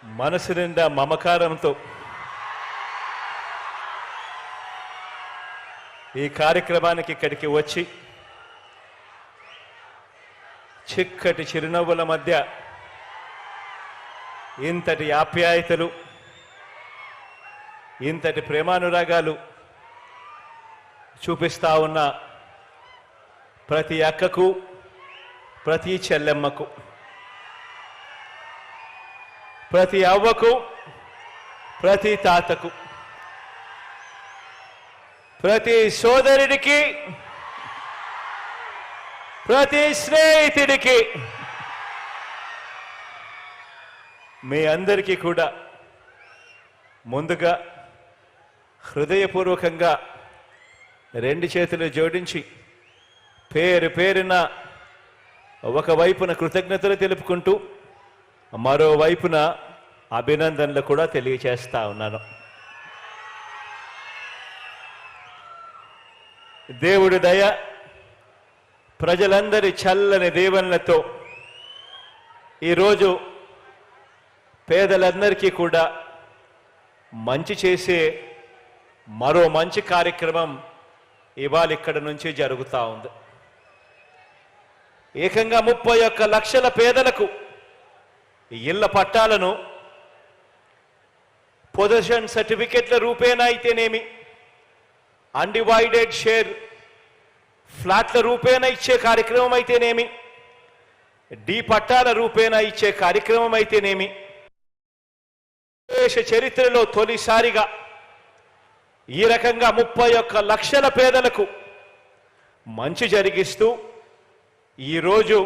మనసు నిండా మమకారంతో ఈ కార్యక్రమానికి ఇక్కడికి వచ్చి చిక్కటి చిరునవ్వుల మధ్య ఇంతటి ఆప్యాయతలు, ఇంతటి ప్రేమానురాగాలు చూపిస్తా ఉన్న ప్రతి అక్కకు, ప్రతి చెల్లెమ్మకు, ప్రతి అవ్వకు, ప్రతి తాతకు, ప్రతి సోదరుడికి, ప్రతి స్నేహితుడికి, మీ అందరికీ కూడా ముందుగా హృదయపూర్వకంగా రెండు చేతులు జోడించి పేరు పేరున ఒకవైపున కృతజ్ఞతలు తెలుపుకుంటూ మరోవైపున అభినందనలు కూడా తెలియజేస్తా ఉన్నాను. దేవుడి దయ, ప్రజలందరి చల్లని దీవెనలతో ఈరోజు పేదలందరికీ కూడా మంచి చేసే మరో మంచి కార్యక్రమం ఇవాళ ఇక్కడ నుంచి జరుగుతూ ఉంది. ఏకంగా 31 లక్షల పేదలకు ఇళ్ల పట్టాలను పొజిషన్ సర్టిఫికెట్ల రూపేణా అయితేనేమి, అన్డివైడెడ్ షేర్ ఫ్లాట్ల రూపేణా ఇచ్చే కార్యక్రమం అయితేనేమి, డి పట్టాల రూపేణా ఇచ్చే కార్యక్రమం అయితేనేమి, దేశ చరిత్రలో తొలిసారిగా ఈ రకంగా 31 లక్షల పేదలకు మంచి జరిగిస్తూ ఈరోజు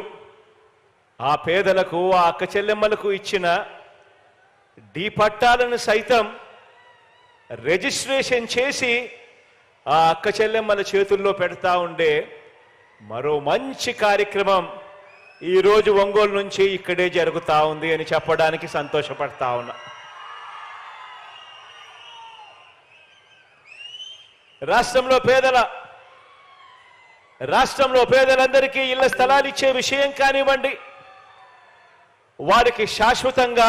ఆ పేదలకు, ఆ అక్క చెల్లెమ్మలకు ఇచ్చిన డి పట్టాలను సైతం రిజిస్ట్రేషన్ చేసి ఆ అక్క చెల్లెమ్మల చేతుల్లో పెడతా ఉండే మరో మంచి కార్యక్రమం ఈరోజు ఒంగోలు నుంచి ఇక్కడే జరుగుతూ ఉంది అని చెప్పడానికి సంతోషపడతా ఉన్నా. రాష్ట్రంలో పేదలందరికీ ఇళ్ల స్థలాలు ఇచ్చే విషయం కానివ్వండి, వారికి శాశ్వతంగా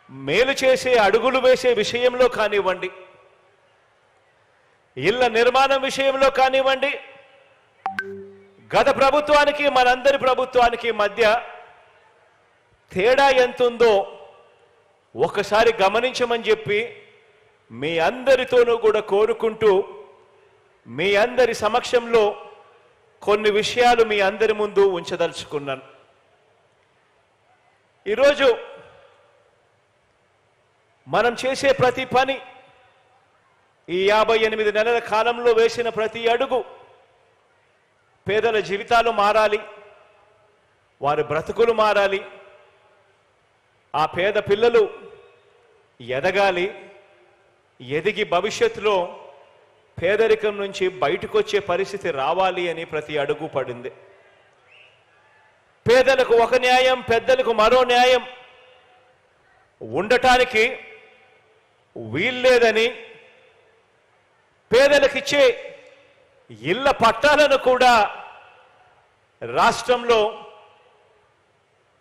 మేలు చేసే అడుగులు వేసే విషయంలో కానివ్వండి, ఇళ్ల నిర్మాణం విషయంలో కానివ్వండి, గత ప్రభుత్వానికి మనందరి ప్రభుత్వానికి మధ్య తేడా ఎంతుందో ఒకసారి గమనించమని చెప్పి మీ అందరితోనూ కూడా కోరుకుంటూ మీ అందరి సమక్షంలో కొన్ని విషయాలు మీ అందరి ముందు ఉంచదలుచుకున్నాను. ఈరోజు మనం చేసే ప్రతి పని, ఈ 58 నెలల కాలంలో వేసిన ప్రతి అడుగు పేదల జీవితాలు మారాలి, వారి బ్రతుకులు మారాలి, ఆ పేద పిల్లలు ఎదగాలి, ఎదిగి భవిష్యత్తులో పేదరికం నుంచి బయటకు వచ్చే పరిస్థితి రావాలి అని ప్రతి అడుగు పడింది. పేదలకు ఒక న్యాయం, పెద్దలకు మరో న్యాయం ఉండటానికి వీల్లేదని పేదలకిచ్చే ఇళ్ల పట్టాలను కూడా రాష్ట్రంలో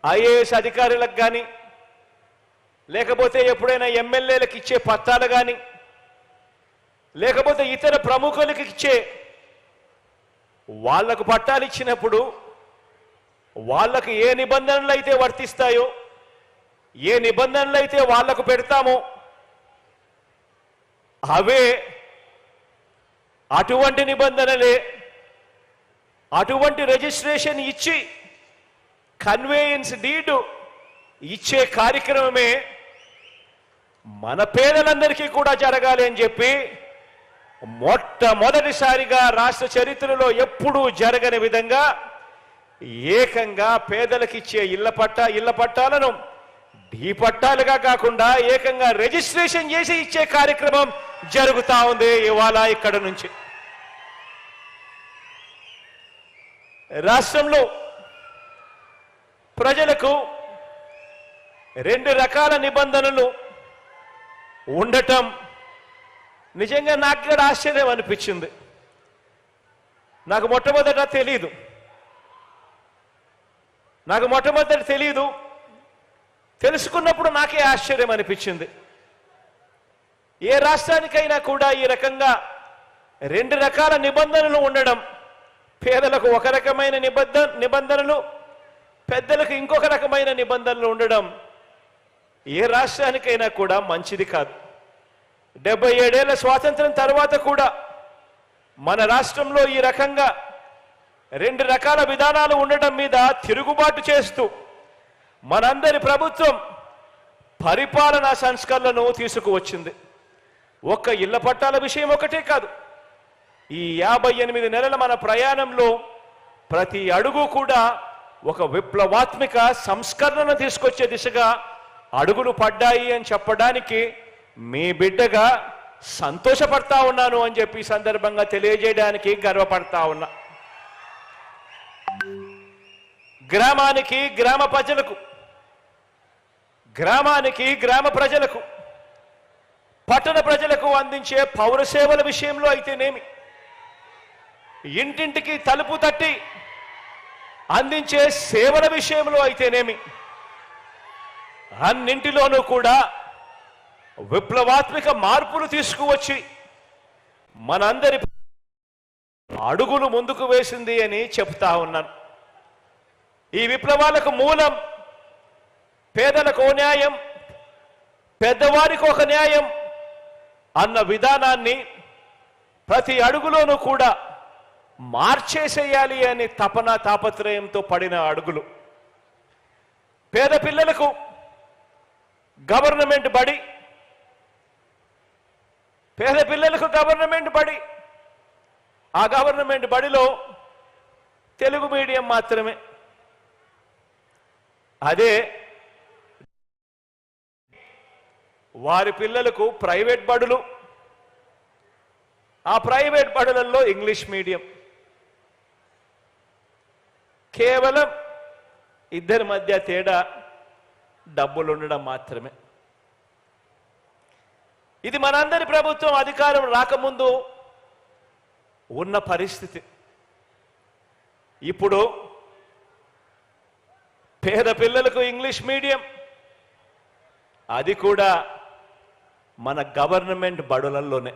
ఐఏఎస్ అధికారులకు కానీ, లేకపోతే ఎప్పుడైనా ఎమ్మెల్యేలకు ఇచ్చే పట్టాలు కానీ, లేకపోతే ఇతర ప్రముఖులకు ఇచ్చే వాళ్లకు పట్టాలు ఇచ్చినప్పుడు వాళ్లకు ఏ నిబంధనలు అయితే వర్తిస్తాయో, ఏ నిబంధనలు అయితే వాళ్లకు పెడతామో అవే, అటువంటి నిబంధనలే, అటువంటి రిజిస్ట్రేషన్ ఇచ్చి కన్వేయన్స్ డీడ్ ఇచ్చే కార్యక్రమమే మన పేదలందరికీ కూడా జరగాలి అని చెప్పి మొట్టమొదటిసారిగా రాష్ట్ర చరిత్రలో ఎప్పుడూ జరగని విధంగా ఏకంగా పేదలకిచ్చే ఇళ్ల పట్టాలను డి పట్టాలుగా కాకుండా ఏకంగా రిజిస్ట్రేషన్ చేసి ఇచ్చే కార్యక్రమం జరుగుతా ఉంది ఇవాళ ఇక్కడ నుంచి. రాష్ట్రంలో ప్రజలకు 2 రకాల నిబంధనలు ఉండటం నిజంగా నాకు కూడా ఆశ్చర్యం అనిపించింది. నాకు మొట్టమొదట తెలియదు. తెలుసుకున్నప్పుడు నాకే ఆశ్చర్యం అనిపించింది. ఏ రాష్ట్రానికైనా కూడా ఈ రకంగా రెండు రకాల నిబంధనలు ఉండడం, పేదలకు ఒక రకమైన నిబంధనలు, పెద్దలకు ఇంకొక రకమైన నిబంధనలు ఉండడం ఏ రాష్ట్రానికైనా కూడా మంచిది కాదు. 77 ఏళ్ల స్వాతంత్రం తర్వాత కూడా మన రాష్ట్రంలో ఈ రకంగా రెండు రకాల విధానాలు ఉండడం మీద తిరుగుబాటు చేస్తూ మనందరి ప్రభుత్వం పరిపాలనా సంస్కరణలను తీసుకువచ్చింది. ఒక్క ఇళ్ల పట్టాల విషయం ఒకటే కాదు, ఈ 58 నెలల మన ప్రయాణంలో ప్రతి అడుగు కూడా ఒక విప్లవాత్మక సంస్కరణను తీసుకొచ్చే దిశగా అడుగులు పడ్డాయి అని చెప్పడానికి మీ బిడ్డగా సంతోషపడతా ఉన్నాను అని చెప్పి సందర్భంగా తెలియజేయడానికి గర్వపడతా ఉన్నా. గ్రామానికి గ్రామ ప్రజలకు పట్టణ ప్రజలకు అందించే పౌర సేవల విషయంలో అయితేనేమి, ఇంటింటికి తలుపు తట్టి అందించే సేవల విషయంలో అయితేనేమి, అన్నింటిలోనూ కూడా విప్లవాత్మక మార్పులు తీసుకువచ్చి మనందరి అడుగులు ముందుకు వేసింది అని చెప్తా ఉన్నాను. ఈ విప్లవాలకు మూలం పేదలకు ఒక న్యాయం, పెద్దవారికి ఒక న్యాయం అన్న విధానాన్ని ప్రతి అడుగులోనూ కూడా మార్చేసేయాలి అని తపన తాపత్రయంతో పడిన అడుగులు. పేద పిల్లలకు గవర్నమెంట్ బడి, ఆ గవర్నమెంట్ బడిలో తెలుగు మీడియం మాత్రమే. అదే వారి పిల్లలకు ప్రైవేట్ బడులు, ఆ ప్రైవేట్ బడులలో ఇంగ్లీష్ మీడియం. కేవలం ఇద్దరి మధ్య తేడా డబ్బులు ఉండడం మాత్రమే. ఇది మనందరి ప్రభుత్వం అధికారం రాకముందు ఉన్న పరిస్థితి. ఇప్పుడు పేద పిల్లలకు ఇంగ్లీష్ మీడియం, అది కూడా మన గవర్నమెంట్ బడులలోనే.